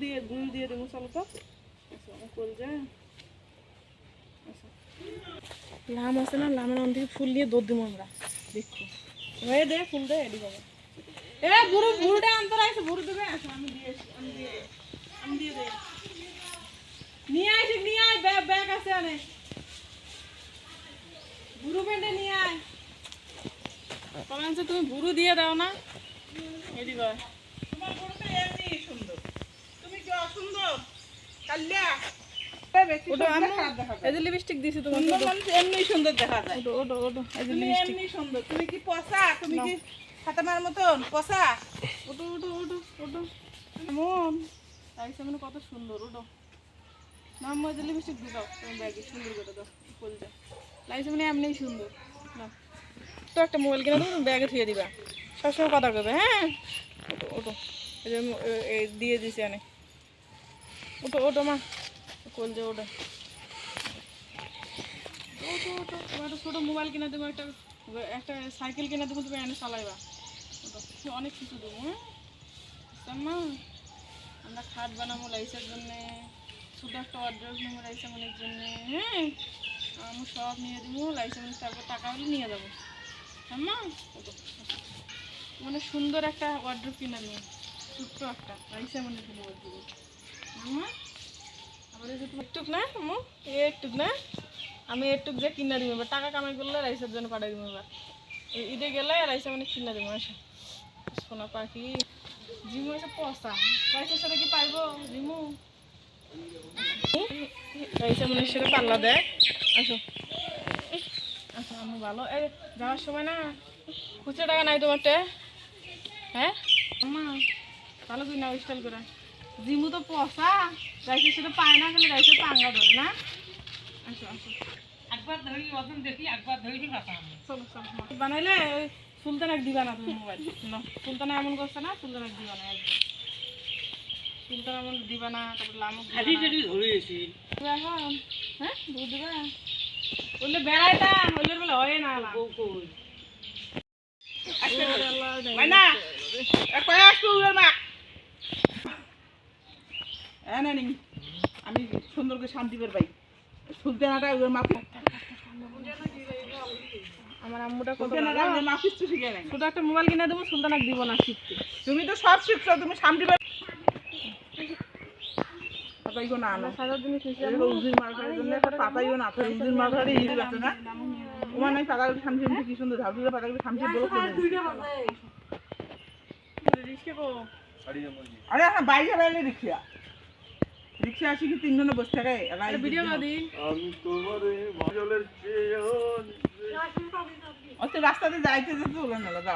দিয়ে দেবো চলো তো। কলজা লাম আছে না, লামের অন থেকে ফুল দিয়ে দৌড় দেবো আমরা। দেখো হয়ে দে ফুল দে এডি বাবা। এ বুড়ুটা আনতে আসে, বুড়ু দেবে আসো, আমি দিয়ে দে নিয়ে আয়, ঠিক নিয়ে আয়, ব্যাগ আছে অনেক, বুড়ু পেন্টে নিয়ে আয়। কমেন তুমি বুড়ু দিয়ে দাও না এডি বাবা। তোমার বুড়ুটা এমনি সুন্দর, তুমি কি অসুন্দর কাল্লা? লিপস্টিক দিছি তোমার, এমনি সুন্দর দেখা যায়। এমনি সুন্দর, তুমি কি পচা? তুমি কি ফাতেমার মতন পচা? ওটো মন তাইছে মানে কত সুন্দর। ওটো নাম মজা লিপস্টিক দিয়ে দাও তোমার ব্যাগে, সুন্দর করে দাও কলজা লাইছে মানে এমনি সুন্দর। না তো একটা মোবাইল কিনে দেবো, ব্যাগে থুয়ে দিবা, সবসময় কথা করবে। হ্যাঁ ওটো দিয়ে দিছি অনেক। ওটো মা কলজা ওটা তোমার একটা ছোটো মোবাইল কিনে দেবো, একটা সাইকেল কিনে দেবো, তুমি এনে চালাইবা। ওটা অনেক কিছু দেবো। হ্যাঁ মা আমরা খাট বানাবো লাইসের জন্যে, ছোটো একটা অর্ডার নেবো লাইসে মনের জন্যে। হ্যাঁ আমি সব নিয়ে দেবো লাইসে মনে, তারপর টাকা হলে নিয়ে যাবো। হ্যাঁ মা ওটা মানে সুন্দর একটা অর্ডার কিনে দেবো, ছোট্ট একটা লাইসে মনের জন্য দেবো। হ্যাঁ আবার এই যে তোমার একটুক না একটুক না, আমি একটু যে কিনা দিব, এবার টাকা কামাই করলে রাইসের জন্য পাঠাই দিব। এবার ঈদে গেলে রাইসে মানে কিনা দিব। আসা সোনা পাখি জিমু এসে পচা রাইসের সাথে কি পাইব জিমু? রাইসে মানে সাথে পাল্লা দেয়। আসো আচ্ছা আমি ভালো। এই যাওয়ার সময় না খুচরো টাকা নাই তোমারটা? হ্যাঁ মা ভালো করি না স্টাইল করে। জিমু তো পচা, রাইসের সাথে পায় না, খালি রাইসের পাঙ্গা ধরে না। আসো একবার ধরি ওজন দেখি, একবার ধরি চলো বানাইলে ওই সুলতানাক দিবা না তুমি মোবাইল। না সুলতানা এমন করছে না, সুলতানাক দিবা না, সুলতান এমন দিবা না। তারপর লামক হ্যাঁ দুধ দিবা বললে বেড়াইতা হইলে বলে হয় না। আমি সুন্দর করে শান্তি বের পাই সুলতানাটা মাথা। আমার আম্মুটা কত শুধু একটা মোবাইল কিনে দেবো, সুলতানাক দিব না শিখতে। তুমি তো সব শিখছো, তুমি শান্তি বের পাতাইও না সারা দিন উজির মার্কেটের জন্য পাতাইও না, উজির মার্কেটে ইয়ে আছে না ওমান নাই পাতা শান্তি কি সুন্দর ধাবুরা পাতা শান্তি বলো আরে এখন বাইরে বাইরে রিক্সা আসি কি তিনজনে বসে থাকে ভিডিও না দিই আমি তোমার জলের রাস্তাতে যাইতে যেতে বলে না দাদা।